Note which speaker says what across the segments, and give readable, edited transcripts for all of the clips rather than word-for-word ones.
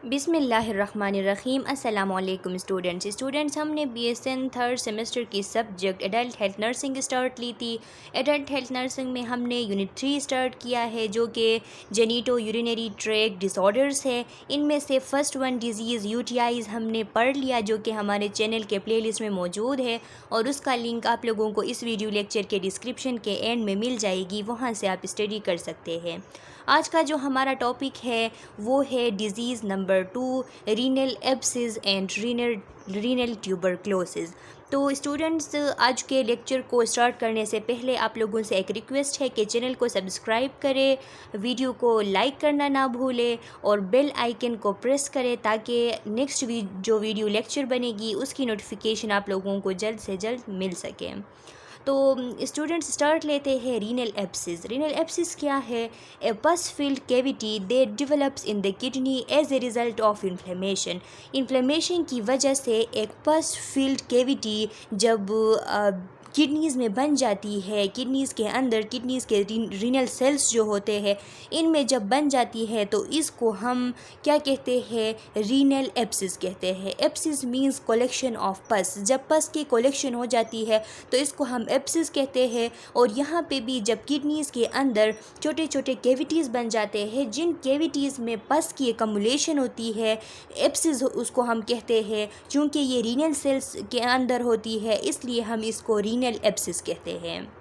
Speaker 1: बिस्मिल्लाहिर्रहमानिर्रहीम। अस्सलामुअलैकुम स्टूडेंट्स, हमने BSN थर्ड सेमेस्टर की subject adult health nursing start ली थी। एडल्ट हेल्थ नर्सिंग में हमने यूनिट 3 स्टार्ट किया है, जो कि जेनिटो यूरिनरी ट्रैक्ट डिसऑर्डर्स है। इनमें से फ़र्स्ट वन डिज़ीज़ UTIs हमने पढ़ लिया, जो कि हमारे चैनल के प्लेलिस्ट में मौजूद है और उसका लिंक आप लोगों को इस वीडियो लेक्चर के डिस्क्रिप्शन के एंड में मिल जाएगी, वहाँ से आप स्टडी कर सकते हैं। आज का जो हमारा टॉपिक है वो है disease number 2, renal abscess and renal tuberculosis. तो स्टूडेंट्स, आज के लेक्चर को स्टार्ट करने से पहले आप लोगों से एक रिक्वेस्ट है कि चैनल को सब्सक्राइब करें, वीडियो को लाइक करना ना भूलें और बेल आइकन को प्रेस करें, ताकि नेक्स्ट जो वीडियो लेक्चर बनेगी उसकी नोटिफिकेशन आप लोगों को जल्द से जल्द मिल सके। तो स्टूडेंट्स, स्टार्ट लेते हैं रीनल एब्सिस। रीनल एब्सिस क्या है? A pus filled cavity they develops in the kidney as a result of inflammation की वजह से एक पस फिल्ड कैविटी जब किडनीज़ में बन जाती है, किडनीज़ के अंदर किडनीज़ के रीनल सेल्स जो होते हैं इनमें जब बन जाती है तो इसको हम क्या कहते हैं? रीनल एब्सिस कहते हैं। एब्सिस मींस कलेक्शन ऑफ पस। जब पस की कलेक्शन हो जाती है तो इसको हम एब्सिस कहते हैं। और यहाँ पे भी जब किडनीज़ के अंदर छोटे छोटे कैविटीज़ बन जाते हैं, जिन कैविटीज़ में पस की एकमुलेशन होती है, एब्सिस उसको हम कहते हैं। चूँकि ये रीनल सेल्स के अंदर होती है इसलिए हम इसको रीनल एब्सिस कहते हैं।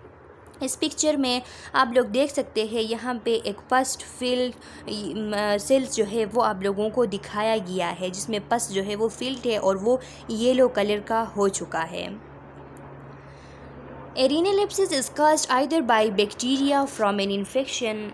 Speaker 1: इस पिक्चर में आप लोग देख सकते हैं, यहाँ पे एक पस फिल्ड सेल्स जो है वो आप लोगों को दिखाया गया है, जिसमें पस जो है वो फिल्ड है और वो येलो कलर का हो चुका है। A renal abscess is caused either by bacteria from an infection.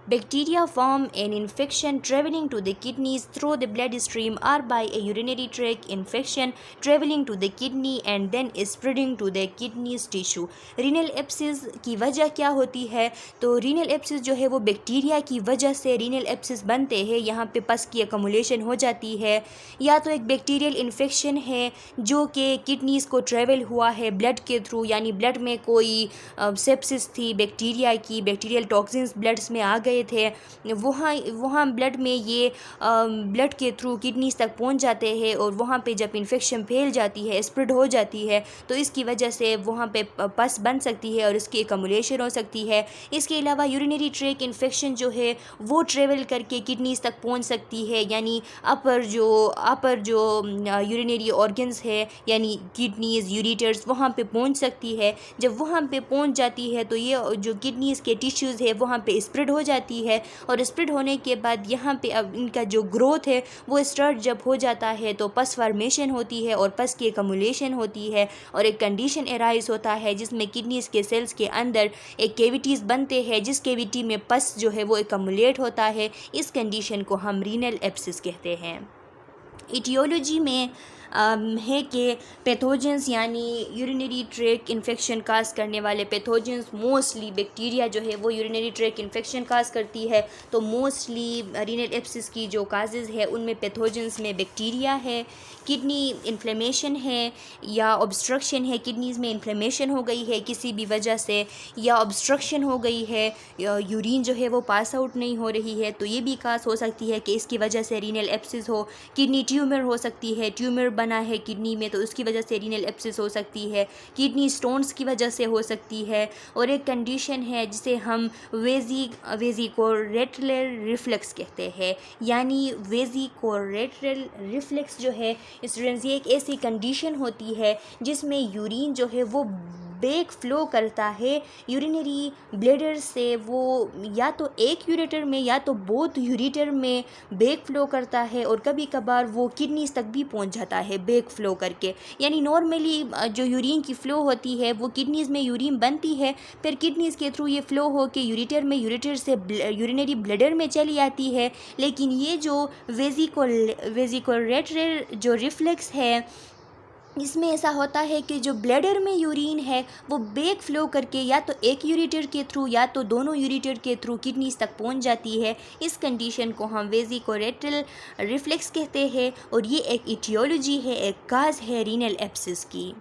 Speaker 1: Bacteria form an infection traveling to the kidneys through the bloodstream, or by a urinary tract infection traveling to the kidney and then spreading to the kidneys tissue. Renal abscess की वजह क्या होती है? तो renal abscess जो है वो bacteria की वजह से renal abscess बनते हैं। यहाँ पे पस की accumulation हो जाती है, या तो एक बैक्टीरियल इन्फेक्शन है जो कि किडनीज़ को ट्रेवल हुआ है ब्लड के थ्रू, यानी ब्लड में कोई सेप्सिस थी बैक्टीरिया की, बैक्टीरियल टॉक्सिन्स ब्लड्स में आ गए थे, वहाँ ब्लड में ये ब्लड के थ्रू किडनीज तक पहुँच जाते हैं और वहाँ पे जब इन्फेक्शन फैल जाती है, स्प्रेड हो जाती है, तो इसकी वजह से वहाँ पे पस बन सकती है और उसकी एकमुलेशन हो सकती है। इसके अलावा यूरिनरी ट्रैक्ट इन्फेक्शन जो है वो ट्रेवल करके किडनीज तक पहुँच सकती है, यानी अपर जो यूरिनरी ऑर्गन्स है यानी किडनीज, यूरिटर्स, वहाँ पे पहुँच सकती है। जब वहाँ पे पहुँच जाती है तो ये जो किडनीज़ के टिश्यूज़ है वहाँ पे स्प्रेड हो जाती है, और स्प्रेड होने के बाद यहाँ पे अब इनका जो ग्रोथ है वो स्टार्ट जब हो जाता है तो पस फॉर्मेशन होती है और पस की एकमुलेशन होती है, और एक कंडीशन एराइज होता है जिसमें किडनीज़ के सेल्स के अंदर एक कैविटीज़ बनते हैं, जिस कैविटी में पस जो है वो एकमुलेट होता है। इस कंडीशन को हम रीनल एब्सिस कहते हैं। इटियोलॉजी में है कि पैथोजेंस यानी यूरिनरी ट्रैक्ट इन्फेक्शन काज करने वाले पैथोजेंस, मोस्टली बैक्टीरिया जो है वो यूरिनरी ट्रैक्ट इन्फेक्शन काज करती है। तो मोस्टली रीनल एब्सिस की जो काजेज़ है उनमें पैथोजेंस में बैक्टीरिया है, किडनी इन्फ्लेमेशन है या ऑब्स्ट्रक्शन है, किडनीज़ में इन्फ्लेमेशन हो गई है किसी भी वजह से, या ऑब्स्ट्रक्शन हो गई है, यूरिन जो है वो पास आउट नहीं हो रही है, तो ये भी काज हो सकती है कि इसकी वजह से रीनल एब्सिस हो। किडनी ट्यूमर हो सकती है, ट्यूमर बना है किडनी में तो उसकी वजह से रीनल एब्सिस हो सकती है, किडनी स्टोन्स की वजह से हो सकती है। और एक कंडीशन है जिसे हम वेजिकोरेट्रल रिफ्लक्स कहते हैं, यानी वेजिकोरेट्रल रिफ्लक्स जो है स्टूडेंट्स, ये एक ऐसी कंडीशन होती है जिसमें यूरिन जो है वो बैक फ्लो करता है यूरिनरी ब्लैडर से, वो या तो एक यूरेटर में या तो बोथ यूरेटर में बैक फ्लो करता है, और कभी कभार वो किडनीज तक भी पहुंच जाता है बैक फ्लो करके। यानी नॉर्मली जो यूरिन की फ़्लो होती है वो किडनीज़ में यूरिन बनती है, फिर किडनीज़ के थ्रू ये फ़्लो हो के यूरेटर में, यूरेटर से यूरिनरी ब्लैडर में चली आती है। लेकिन ये जो वेजिकोरेट्रल जो रिफ्लेक्स है इसमें ऐसा होता है कि जो ब्लैडर में यूरिन है वो बैक फ्लो करके या तो एक यूरेटर के थ्रू या तो दोनों यूरेटर के थ्रू किडनीज तक पहुंच जाती है। इस कंडीशन को हम वेजिकोरेट्रल रिफ्लेक्स कहते हैं, और ये एक इटियोलॉजी है, एक काज है रीनल एब्सिस की।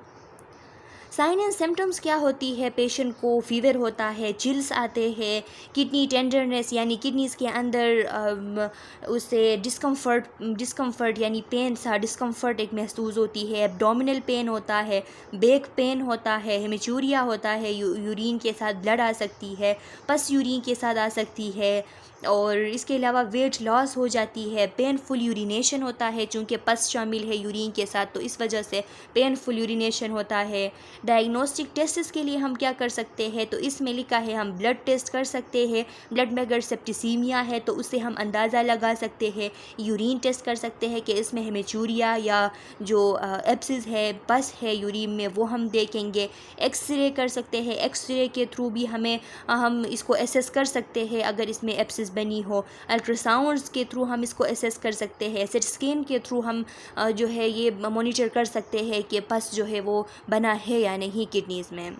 Speaker 1: साइन एंड सिम्टम्स क्या होती है? पेशेंट को फीवर होता है, चिल्स आते हैं, किडनी टेंडरनेस यानी किडनीज़ के अंदर उससे डिस्कम्फर्ट यानी पेन सा डिस्कम्फर्ट एक महसूस होती है, एब्डोमिनल पेन होता है, बैक पेन होता है, हेमेचूरिया होता है, यूरिन के साथ ब्लड आ सकती है, पस यूरिन के साथ आ सकती है, और इसके अलावा वेट लॉस हो जाती है, पेनफुल यूरिनेशन होता है, चूँकि पस शामिल है यूरिन के साथ तो इस वजह से पेनफुल यूरिनेशन होता है। डायग्नोस्टिक टेस्ट के लिए हम क्या कर सकते हैं? तो इसमें लिखा है हम ब्लड टेस्ट कर सकते हैं, ब्लड में अगर सेप्टिसीमिया है तो उससे हम अंदाज़ा लगा सकते हैं। यूरिन टेस्ट कर सकते हैं कि इसमें हेमेचूरिया या जो एब्सिस है, पस है यूरिन में, वो हम देखेंगे। एक्सरे कर सकते हैं, एक्सरे के थ्रू भी हम इसको एसेस कर सकते हैं अगर इसमें एब्सिस बनी हो। अल्ट्रासाउंड्स के थ्रू हम इसको एसेस कर सकते हैं। सिटी स्कैन के थ्रू हम जो है ये मॉनिटर कर सकते हैं कि पस जो है वो बना है या नहीं किडनीज़ में।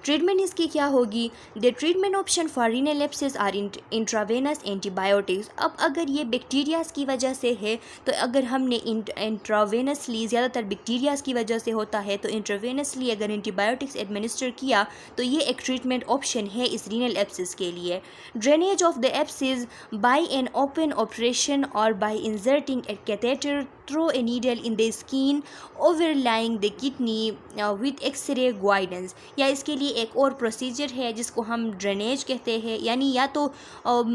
Speaker 1: ट्रीटमेंट इसकी क्या होगी? The treatment option for renal abscess are intravenous antibiotics. अब अगर ये बैक्टीरियाज़ की वजह से है तो अगर हमने इंट्रावेनसली, ज़्यादातर बैक्टीरियाज़ की वजह से होता है, तो इंट्रावेनसली अगर एंटीबायोटिक्स एडमिनिस्टर किया तो ये एक ट्रीटमेंट ऑप्शन है इस रीनल एब्सिस के लिए। Drainage of the abscess by an open operation और by inserting a catheter through a needle in the skin overlying the kidney with X-ray guidance। या इसके लिए एक और प्रोसीजर है जिसको हम ड्रेनेज कहते हैं, यानी या तो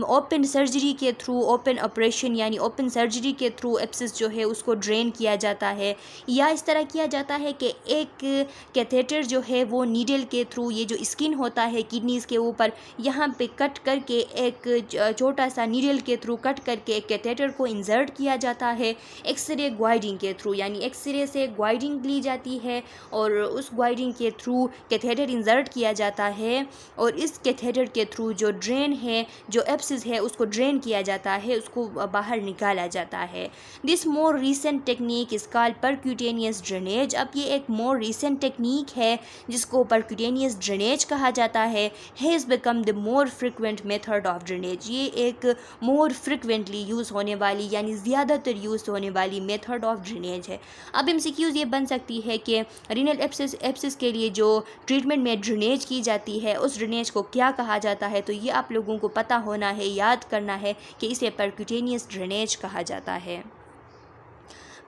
Speaker 1: ओपन सर्जरी के थ्रू, ओपन ऑपरेशन यानी ओपन सर्जरी के थ्रू एब्सिस जो है उसको ड्रेन किया जाता है, या इस तरह किया जाता है कि एक कैथेटर जो है वो नीडल के थ्रू, ये जो स्किन होता है किडनीज़ के ऊपर, यहाँ पे कट करके एक छोटा सा नीडल के थ्रू कट करके एक कैथेटर को इंसर्ट किया जाता है एक्सरे ग्वाइडिंग के थ्रू, यानी एक्सरे से ग्वाइडिंग ली जाती है और उस ग्वाइडिंग के थ्रू कैथेटर इंसर्ट किया जाता है, और इस कैथेटर के थ्रू जो ड्रेन है, जो एब्सिस है, उसको ड्रेन किया जाता है, उसको बाहर निकाला जाता है। दिस मोर रिसेंट टेक्निक इस कॉल्ड परक्यूटेनियस ड्रेनेज। अब ये एक मोर रिसेंट टेक्निक है जिसको परक्यूटेनियस ड्रेनेज कहा जाता है। Has become the more frequent method of drainage. ये एक मोर फ्रिक्वेंटली यूज़ होने वाली यानी ज़्यादातर यूज़ होने वाली मेथड ऑफ ड्रेनेज है। अब एमसीक्यूज़ ये बन सकती है कि रीनल एब्सिस के लिए जो ट्रीटमेंट में ड्रेनेज की जाती है उस ड्रेनेज को क्या कहा जाता है, तो ये आप लोगों को पता होना है, याद करना है कि इसे परक्यूटेनियस ड्रेनेज कहा जाता है।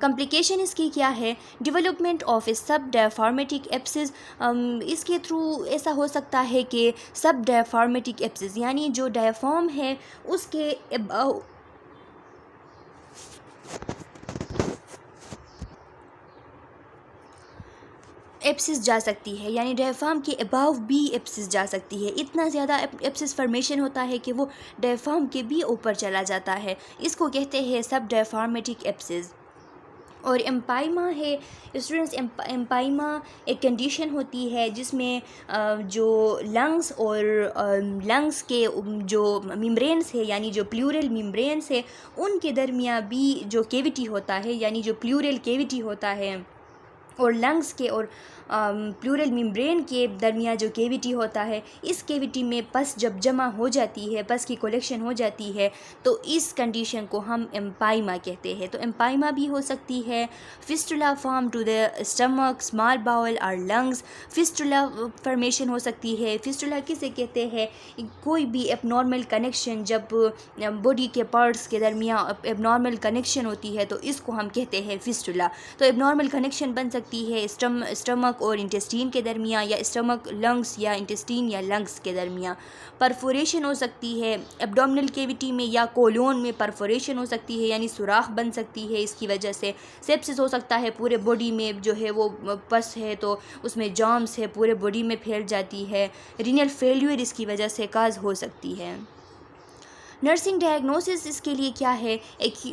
Speaker 1: कॉम्प्लिकेशन इसकी क्या है? डेवलपमेंट ऑफ ए सब डायफार्मेटिक एब्सिस। इसके थ्रू ऐसा हो सकता है कि सब डायफार्मेटिक एब्सिस यानी जो डायफॉर्म है उसके एब्सिस जा सकती है, यानी डायफार्म के अबाव भी एब्सिस जा सकती है। इतना ज़्यादा एब्सिस फॉर्मेशन होता है कि वो डायफार्म के भी ऊपर चला जाता है। इसको कहते हैं सब डायफार्मेटिक एब्सिस। और एम्पाइमा है स्टूडेंट्स। एम्पाइमा एक कंडीशन होती है जिसमें जो लंग्स और लंग्स के जो मेम्ब्रेन्स है यानी जो प्लूरल मेम्ब्रेन्स है उनके दरमियान भी जो कैविटी होता है यानी जो प्लूरल कैविटी होता है, और लंग्स के और प्लूरल मेम्ब्रेन के दरमियान जो कैविटी होता है, इस कैविटी में पस जब जमा हो जाती है, पस की कलेक्शन हो जाती है, तो इस कंडीशन को हम एम्पाइमा कहते हैं। तो एम्पाइमा भी हो सकती है। Fistula form to the stomach, small bowel और लंग्स। फिस्टुला फॉर्मेशन हो सकती है। फिस्टुला किसे कहते हैं? कोई भी एबनॉर्मल कनेक्शन, जब बॉडी के पार्ट्स के दरमियान एबनॉर्मल कनेक्शन होती है तो इसको हम कहते हैं फिस्टुला। तो एबनॉर्मल कनेक्शन बन सकती है स्टमक और इंटेस्टीन के दरमियान, या स्टमक लंग्स या इंटेस्टीन या लंग्स के दरमियान। परफोरेशन हो सकती है एब्डोमिनल कैविटी में या कोलोन में, परफोरेशन हो सकती है यानी सुराख बन सकती है इसकी वजह से। सेप्सिस हो सकता है, पूरे बॉडी में जो है वो पस है तो उसमें जर्म्स है, पूरे बॉडी में फैल जाती है। रीनल फेल्यूर इसकी वजह से काज हो सकती है। नर्सिंग डायग्नोसिस इसके लिए क्या है?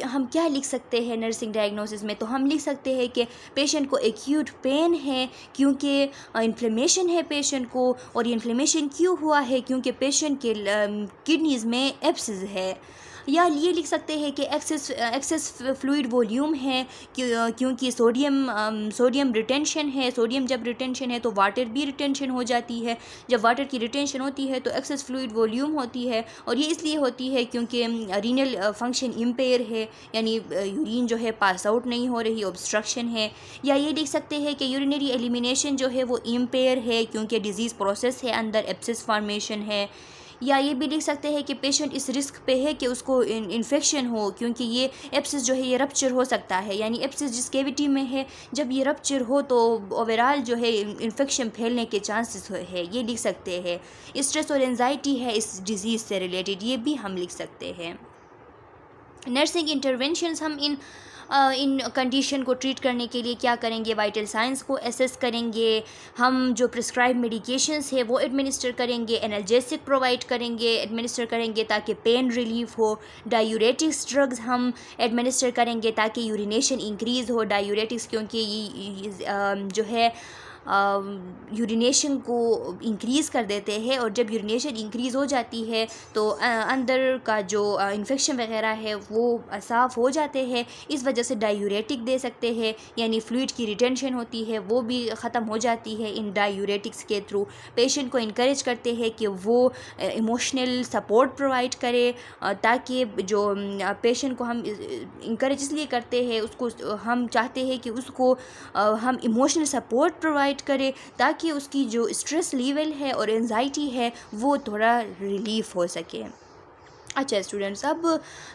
Speaker 1: हम क्या लिख सकते हैं नर्सिंग डायग्नोसिस में? तो हम लिख सकते हैं कि पेशेंट को एक्यूट पेन है क्योंकि इन्फ्लेमेशन है पेशेंट को, और ये इन्फ्लेमेशन क्यों हुआ है? क्योंकि पेशेंट के किडनीज़ में एब्सिस है। या ये लिख सकते हैं कि एक्सेस फ्लूइड वॉल्यूम है, क्योंकि सोडियम रिटेंशन है। सोडियम जब रिटेंशन है तो वाटर भी रिटेंशन हो जाती है। जब वाटर की रिटेंशन होती है तो एक्सेस फ्लूइड वॉल्यूम होती है, और ये इसलिए होती है क्योंकि रीनल फंक्शन इम्पेयर है, यानी यूरिन जो है पास आउट नहीं हो रही, ऑब्स्ट्रक्शन है। या ये लिख सकते हैं कि यूरिनरी एलिमिनेशन जो है वो इम्पेयर है, क्योंकि डिजीज़ प्रोसेस है, अंदर एब्सिस फॉर्मेशन है। या ये भी लिख सकते हैं कि पेशेंट इस रिस्क पे है कि उसको इन्फेक्शन हो, क्योंकि ये एब्सिस जो है ये रप्चर हो सकता है, यानी एब्सिस जिस कैविटी में है जब ये रप्चर हो तो ओवरऑल जो है इन्फेक्शन फैलने के चांसेस है, ये लिख सकते हैं। स्ट्रेस और एंजाइटी है इस डिज़ीज़ से रिलेटेड, ये भी हम लिख सकते हैं। नर्सिंग इंटरवेंशंस, हम इन कंडीशन को ट्रीट करने के लिए क्या करेंगे, वाइटल साइंस को एसेस करेंगे, हम जो प्रिस्क्राइब मेडिकेशंस है वो एडमिनिस्टर करेंगे, एनाल्जेसिक प्रोवाइड करेंगे, एडमिनिस्टर करेंगे ताकि पेन रिलीफ हो, डायूरेटिक्स ड्रग्स हम एडमिनिस्टर करेंगे ताकि यूरिनेशन इंक्रीज़ हो। डायूरेटिक्स क्योंकि ये जो है यूरिनेशन को इंक्रीज़ कर देते हैं, और जब यूरिनेशन इंक्रीज़ हो जाती है तो अंदर का जो इन्फेक्शन वगैरह है वो साफ़ हो जाते हैं। इस वजह से डायूरेटिक दे सकते हैं, यानी फ्लूइड की रिटेंशन होती है वो भी ख़त्म हो जाती है इन डायूरेटिक्स के थ्रू। पेशेंट को इनकरेज करते हैं कि वो इमोशनल सपोर्ट प्रोवाइड करे, ताकि जो पेशेंट को हम इनकरेज इसलिए करते हैं, उसको हम चाहते हैं कि उसको हम इमोशनल सपोर्ट प्रोवाइड करें ताकि उसकी जो स्ट्रेस लेवल है और एंजाइटी है वो थोड़ा रिलीफ हो सके। अच्छा स्टूडेंट्स, अब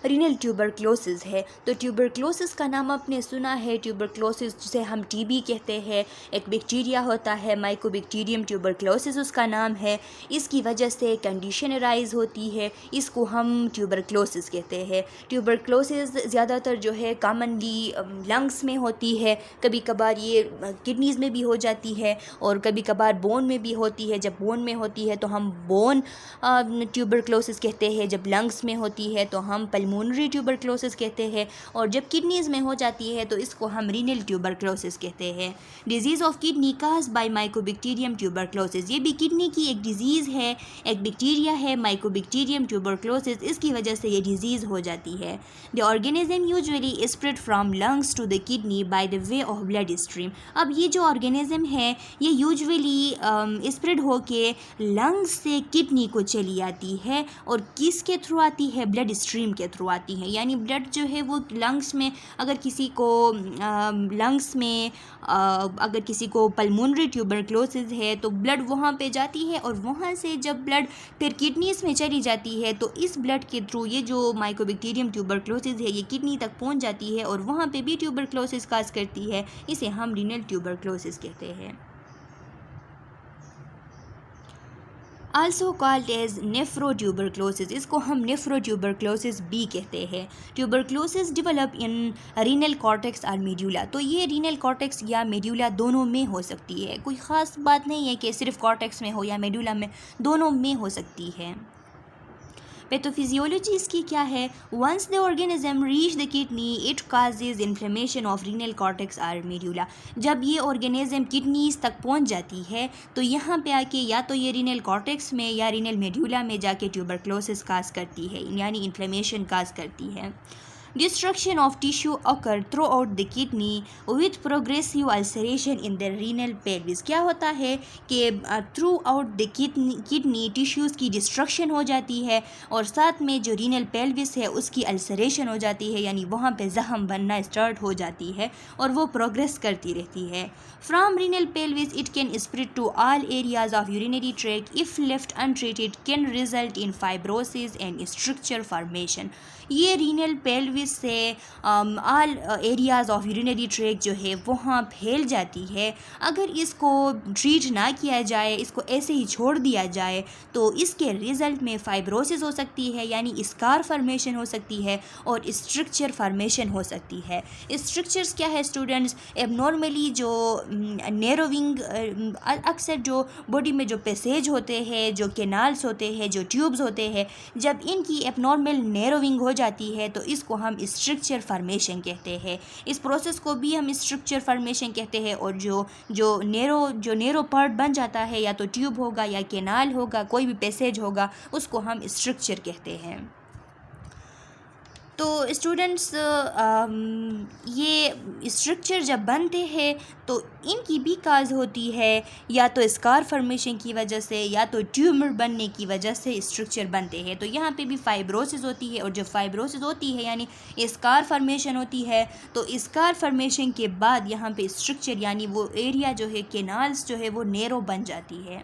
Speaker 1: रीनल ट्यूबरक्लोसिस है, तो ट्यूबरक्लोसिस का नाम आपने सुना है। ट्यूबरक्लोसिस जिसे हम टीबी कहते हैं, एक बैक्टीरिया होता है माइकोबैक्टीरियम ट्यूबरक्लोसिस उसका नाम है। इसकी वजह से कंडीशन अराइज होती है, इसको हम ट्यूबरक्लोसिस कहते हैं। ट्यूबरक्लोसिस ज़्यादातर जो है कॉमनली लंग्स में होती है, कभी कभार ये किडनीज़ में भी हो जाती है, और कभी कभार बोन में भी होती है। जब बोन में होती है तो हम बोन ट्यूबरक्लोसिस कहते हैं, जब लंग्स में होती है तो हम पल्मोनरी ट्यूबरक्लोसिस कहते हैं, और जब किडनीज़ में हो जाती है तो इसको हम रीनल ट्यूबरक्लोसिस कहते हैं। Disease of kidney caused by mycobacterium tuberculosis, ये भी किडनी की एक डिजीज़ है, एक बैक्टीरिया है माइकोबैक्टीरियम ट्यूबरक्लोसिस, इसकी वजह से ये डिजीज़ हो जाती है। The organism usually spread from lungs to the kidney by the way of blood stream. अब ये जो ऑर्गेनिज्म है ये यूजुअली स्प्रेड होके लंग्स से किडनी को चली आती है, और किसके थ्रू आती है, ब्लड स्ट्रीम के थ्रू आती है। यानी ब्लड जो है वो लंग्स में, अगर किसी को लंग्स में अगर किसी को पल्मोनरी ट्यूबरक्लोसिस है तो ब्लड वहाँ पे जाती है, और वहाँ से जब ब्लड फिर किडनीज़ में चली जाती है तो इस ब्लड के थ्रू ये जो माइकोबैक्टीरियम ट्यूबरक्लोसिस है ये किडनी तक पहुँच जाती है, और वहाँ पे भी ट्यूबरक्लोसिस काज करती है। इसे हम रीनल ट्यूबरक्लोसिस कहते हैं। आल्सो कॉल्ड एज नेफ्रोट्यूबरक्लोसिस, इसको हम नेफ्रोट्यूबरक्लोसिस भी कहते हैं। Tuberculosis develop in renal cortex और मेड्यूला, तो ये रीनल कॉर्टेक्स या मेड्यूला दोनों में हो सकती है। कोई ख़ास बात नहीं है कि सिर्फ कॉर्टेक्स में हो या मेड्यूला में, दोनों में हो सकती है। पैथोफिजियोलॉजी इसकी क्या है, once the organism reach the kidney it causes inflammation of renal cortex और मेड्यूला। जब ये ऑर्गेनिज्म किडनीज तक पहुंच जाती है तो यहाँ पे आके या तो ये रीनल कॉर्टेक्स में या रीनल मेड्यूला में जाके ट्यूबरक्लोसिस काज करती है, यानी इन्फ्लेमेशन काज करती है। Destruction of tissue occur throughout the kidney with progressive ulceration in the renal pelvis। क्या होता है कि through out the kidney tissues की डिस्ट्रक्शन हो जाती है, और साथ में जो रीनल पेल्विस है उसकी अल्सरेशन हो जाती है, यानी वहाँ पे जख्म बनना स्टार्ट हो जाती है और वो प्रोग्रेस करती रहती है। From renal pelvis it can spread to all areas of urinary tract, if left untreated can result in fibrosis and structure formation. ये रीनल पेल्विस से all areas of urinary tract जो है वहाँ फैल जाती है। अगर इसको ट्रीट ना किया जाए, इसको ऐसे ही छोड़ दिया जाए, तो इसके रिज़ल्ट में फाइब्रोसिस हो सकती है, यानी स्कार फॉर्मेशन हो सकती है, और स्ट्रक्चर फॉर्मेशन हो सकती है। स्ट्रक्चर्स क्या है स्टूडेंट्स, एबनॉर्मली जो नैरोविंग, अक्सर जो बॉडी में जो पैसेज होते हैं, जो कैनाल्स होते हैं, जो ट्यूब्स होते हैं, जब इनकी एबनॉर्मल नैरोविंग हो जाती है तो इसको हम स्ट्रक्चर फॉर्मेशन कहते हैं। इस प्रोसेस को भी हम स्ट्रक्चर फॉर्मेशन कहते हैं। और जो नैरो पार्ट बन जाता है, या तो ट्यूब होगा या कैनाल होगा, कोई भी पैसेज होगा, उसको हम स्ट्रक्चर कहते हैं। तो स्टूडेंट्स ये स्ट्रक्चर जब बनते हैं तो इनकी भी काज होती है, या तो स्कार फॉर्मेशन की वजह से या तो ट्यूमर बनने की वजह से स्ट्रक्चर बनते हैं। तो यहाँ पे भी फाइब्रोसिस होती है, और जब फाइब्रोसिस होती है यानी स्कार फॉर्मेशन होती है, तो स्कार फॉर्मेशन के बाद यहाँ पे स्ट्रक्चर यानी वो एरिया जो है, केनाल्स जो है वो नैरो बन जाती है।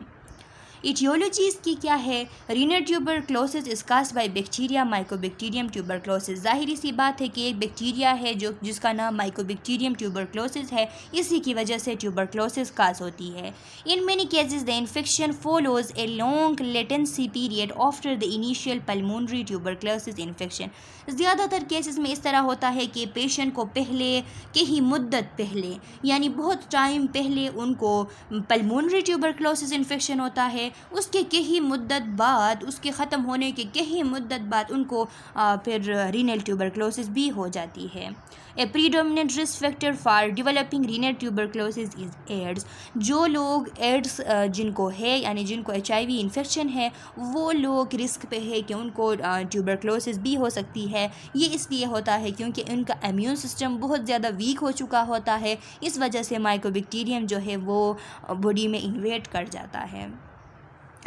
Speaker 1: इटियोलॉजी इसकी क्या है? Renal tuberculosis is caused by bacteria mycobacterium tuberculosis. ज़ाहिरी सी बात है कि एक बैक्टीरिया है जो जिसका नाम माइकोबैक्टीरियम ट्यूबरक्लोसिस है, इसी की वजह से ट्यूबरक्लोसिस काज होती है। In many cases the infection follows a long latency period after the initial pulmonary tuberculosis infection. ज़्यादातर केसेस में इस तरह होता है कि पेशेंट को पहले के ही मुद्दत पहले यानी बहुत टाइम पहले उनको पल्मोनरी ट्यूबरक्लोसिस इन्फेक्शन होता है, उसके कई मुद्दत बाद, उसके ख़त्म होने के कई मुद्दत बाद उनको फिर रीनल ट्यूबरक्लोसिस भी हो जाती है। A predominant risk factor for developing renal tuberculosis is AIDS. जो लोग एड्स जिनको है यानी जिनको HIV इन्फेक्शन है, वो लोग रिस्क पे है कि उनको ट्यूबरक्लोसिस भी हो सकती है। ये इसलिए होता है क्योंकि उनका इम्यून सिस्टम बहुत ज़्यादा वीक हो चुका होता है, इस वजह से माइकोबैक्टीरियम जो है वो बॉडी में इन्वेट कर जाता है।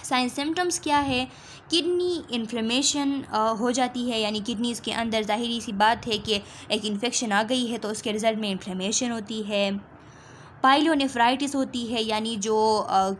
Speaker 1: साइंस सिम्टम्स क्या है? किडनी इन्फ्लेमेशन हो जाती है, यानी किडनीज़ के अंदर ज़ाहिरी सी बात है कि एक इन्फेक्शन आ गई है तो उसके रिज़ल्ट में इन्फ्लेमेशन होती है। पाइलोनेफ्राइटिस होती है, यानी जो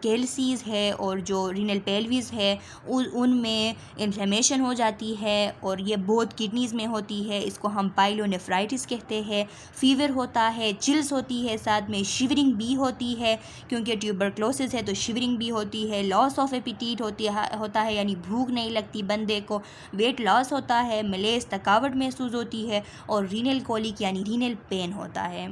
Speaker 1: कैल्सीज़ है और जो रीनल पेल्विस है उनमें इन्फ्लेमेशन हो जाती है, और ये बहुत किडनीज़ में होती है, इसको हम पाइलोनेफ्राइटिस कहते हैं। फीवर होता है, चिल्स होती है, साथ में शिवरिंग भी होती है क्योंकि ट्यूबरक्लोसिस है तो शिवरिंग भी होती है। लॉस ऑफ एपिटीट होता है यानी भूख नहीं लगती बंदे को। वेट लॉस होता है, मलेज थकावट महसूस होती है, और रीनल कोलिक यानी रीनल पेन होता है।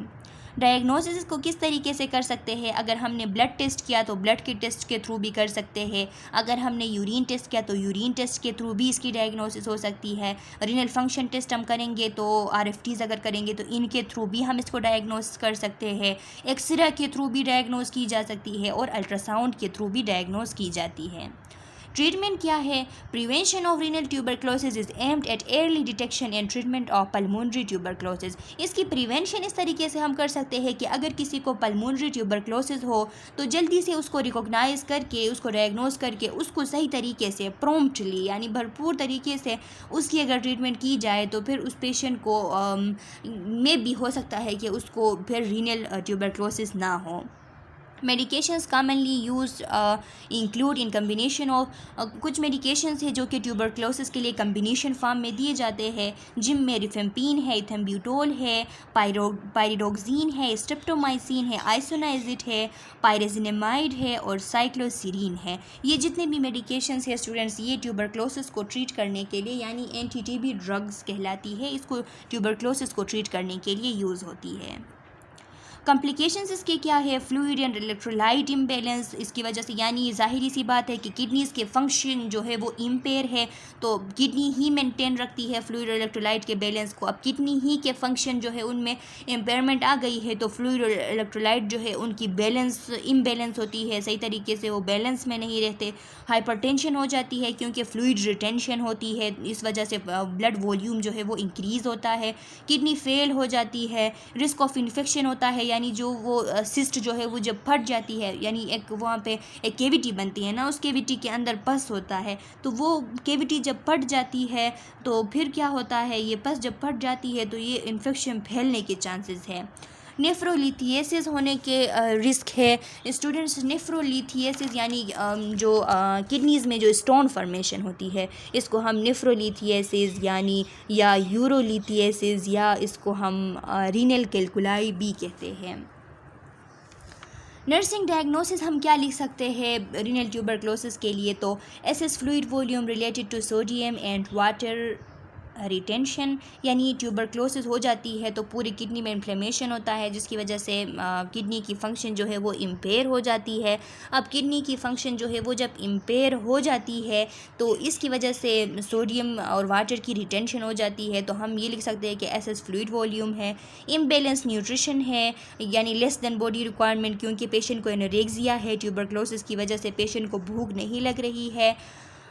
Speaker 1: डायग्नोसिस को किस तरीके से कर सकते हैं? अगर हमने ब्लड टेस्ट किया तो ब्लड के टेस्ट के थ्रू भी कर सकते हैं। अगर हमने यूरिन टेस्ट किया तो यूरिन टेस्ट के थ्रू भी इसकी डायग्नोसिस हो सकती है। रीनल फंक्शन टेस्ट हम करेंगे तो RFTs अगर करेंगे तो इनके थ्रू भी हम इसको डायग्नोसिस कर सकते हैं। एक्सरे के थ्रू भी डायग्नोस की जा सकती है, और अल्ट्रासाउंड के थ्रू भी डायग्नोस की जाती है। ट्रीटमेंट क्या है? Prevention of renal tuberculosis is aimed at early detection and treatment of pulmonary tuberculosis. इसकी प्रिवेंशन इस तरीके से हम कर सकते हैं कि अगर किसी को पल्मोनरी ट्यूबरक्लोसिस हो तो जल्दी से उसको रिकॉग्नाइज करके, उसको डायग्नोस करके, उसको सही तरीके से प्रॉम्प्टली यानी भरपूर तरीके से उसकी अगर ट्रीटमेंट की जाए तो फिर उस पेशेंट को में भी हो सकता है कि उसको फिर रीनल ट्यूबरक्लोसिस ना हो। Medications commonly use include in combination of, कुछ मेडिकेशंस है जो कि ट्यूबरक्लोसिस के लिए कम्बिनेशन फॉर्म में दिए जाते हैं, जिनमें रिफेम्पिन है, इथेम्ब्यूटोल है, पायरिडोक्सिन है, स्ट्रेप्टोमाइसिन है, आइसोनाइजिड है, पायरेजिनेमाइड है और साइक्लोसिरीन है। ये जितने भी मेडिकेशंस है स्टूडेंट्स, ये ट्यूबरक्लोसिस को ट्रीट करने के लिए यानी एंटी-TB ड्रग्स कहलाती है, इसको ट्यूबरक्लोसिस को ट्रीट करने के लिए यूज़ होती है। कॉम्प्लिकेशंस इसके क्या है? फ्लूइड एंड इलेक्ट्रोलाइट इम्बैलेंस, इसकी वजह से यानी ज़ाहिरी सी बात है कि किडनीज़ के फंक्शन जो है वो इम्पेयर है, तो किडनी ही मेंटेन रखती है फ्लूइड और इलेक्ट्रोलाइट के बैलेंस को। अब किडनी ही के फंक्शन जो है उनमें इम्पेयरमेंट आ गई है तो फ्लूइड और इलेक्ट्रोलाइट जो है उनकी इम्बैलेंस होती है, सही तरीके से वो बैलेंस में नहीं रहते। हाइपरटेंशन हो जाती है क्योंकि फ्लूइड रिटेंशन होती है, इस वजह से ब्लड वॉल्यूम जो है वो इंक्रीज़ होता है। किडनी फेल हो जाती है। रिस्क ऑफ इन्फेक्शन होता है, यानी जो वो सिस्ट जो है वो जब फट जाती है, यानी एक वहाँ पे एक केविटी बनती है ना, उस केविटी के अंदर पस होता है, तो वो केविटी जब फट जाती है तो फिर क्या होता है, ये पस जब फट जाती है तो ये इन्फेक्शन फैलने के चांसेस है। नेफ्रोलिथिएसिस होने के रिस्क है स्टूडेंट्स। नेफ्रोलिथिएसिस यानी जो किडनीज़ में जो स्टोन फॉर्मेशन होती है, इसको हम नेफ्रोलिथिएसिस यानी या यूरोलिथिएसिस या इसको हम रीनल कैल्कुलाई भी कहते हैं। नर्सिंग डायग्नोसिस हम क्या लिख सकते हैं रीनल ट्यूबरक्लोसिस के लिए? तो excess fluid volume related to sodium and water retention, यानी ट्यूबरक्लोसिस हो जाती है तो पूरी किडनी में इन्फ्लेमेशन होता है, जिसकी वजह से किडनी की फंक्शन जो है वो इम्पेयर हो जाती है। अब किडनी की फंक्शन जो है वो जब इम्पेयर हो जाती है तो इसकी वजह से सोडियम और वाटर की रिटेंशन हो जाती है, तो हम ये लिख सकते हैं कि एसेस फ्लूइड वॉल्यूम है। इम्बैलेंस न्यूट्रिशन है, यानी लेस देन बॉडी रिक्वायरमेंट, क्योंकि पेशेंट को एनोरेक्सिया है, ट्यूबरक्लोसिस की वजह से पेशेंट को भूख नहीं लग रही है।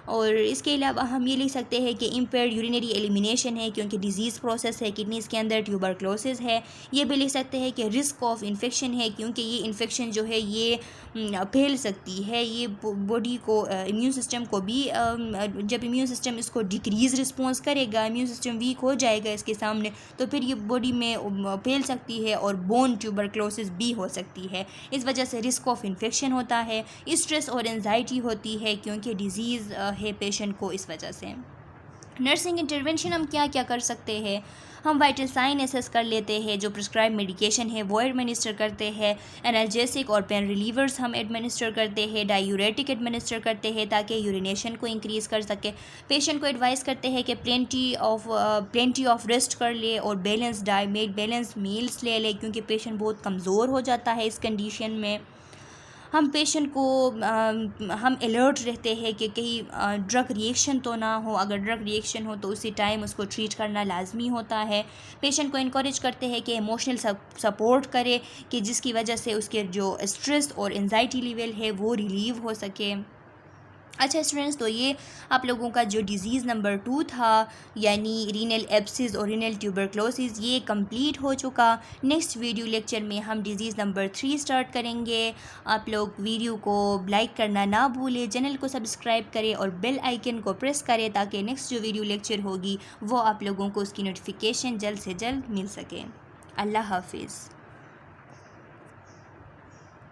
Speaker 1: और इसके अलावा हम ये लिख सकते हैं कि इम्पेयर्ड यूरिनरी एलिमिनेशन है, क्योंकि डिजीज़ प्रोसेस है किडनीज़ के अंदर, ट्यूबरक्लोसिस है। ये भी लिख सकते हैं कि रिस्क ऑफ इन्फेक्शन है, क्योंकि ये इन्फेक्शन जो है ये फैल सकती है, ये बॉडी को इम्यून सिस्टम को भी जब इम्यून सिस्टम इसको डिक्रीज़ रिस्पॉन्स करेगा, इम्यून सिस्टम वीक हो जाएगा इसके सामने, तो फिर ये बॉडी में फैल सकती है और बोन ट्यूबरक्लोसिस भी हो सकती है। इस वजह से रिस्क ऑफ इन्फेक्शन होता है। स्ट्रेस और एंजाइटी होती है, क्योंकि डिज़ीज़ है पेशेंट को इस वजह से। नर्सिंग इंटरवेंशन हम क्या क्या कर सकते हैं? हम वाइटल साइन एसेस कर लेते हैं, जो प्रिस्क्राइब मेडिकेशन है वो एडमिनिस्टर करते हैं। एनाल्जेसिक और पेन रिलीवर्स हम एडमिनिस्टर करते हैं। डायूरेटिक एडमिनिस्टर करते हैं ताकि यूरिनेशन को इंक्रीज़ कर सके। पेशेंट को एडवाइस करते हैं कि प्लेंटी ऑफ रेस्ट कर ले और बैलेंस डाइट बैलेंस मील्स ले ले, क्योंकि पेशेंट बहुत कमज़ोर हो जाता है इस कंडीशन में। हम पेशेंट को हम अलर्ट रहते हैं कि कहीं ड्रग रिएक्शन तो ना हो। अगर ड्रग रिएक्शन हो तो उसी टाइम उसको ट्रीट करना लाजमी होता है। पेशेंट को इनकरेज करते हैं कि इमोशनल सपोर्ट करे, कि जिसकी वजह से उसके जो स्ट्रेस और एंजाइटी लेवल है वो रिलीव हो सके। अच्छा स्टूडेंट्स, तो ये आप लोगों का जो डिज़ीज़ नंबर 2 था, यानी रीनल एब्सिस और रीनल ट्यूबरक्लोसिस, ये कंप्लीट हो चुका। नेक्स्ट वीडियो लेक्चर में हम डिज़ीज़ नंबर 3 स्टार्ट करेंगे। आप लोग वीडियो को लाइक करना ना भूलें, चैनल को सब्सक्राइब करें और बेल आइकन को प्रेस करें, ताकि नेक्स्ट जो वीडियो लेक्चर होगी वो आप लोगों को उसकी नोटिफिकेशन जल्द से जल्द मिल सके। अल्लाह हाफिज़।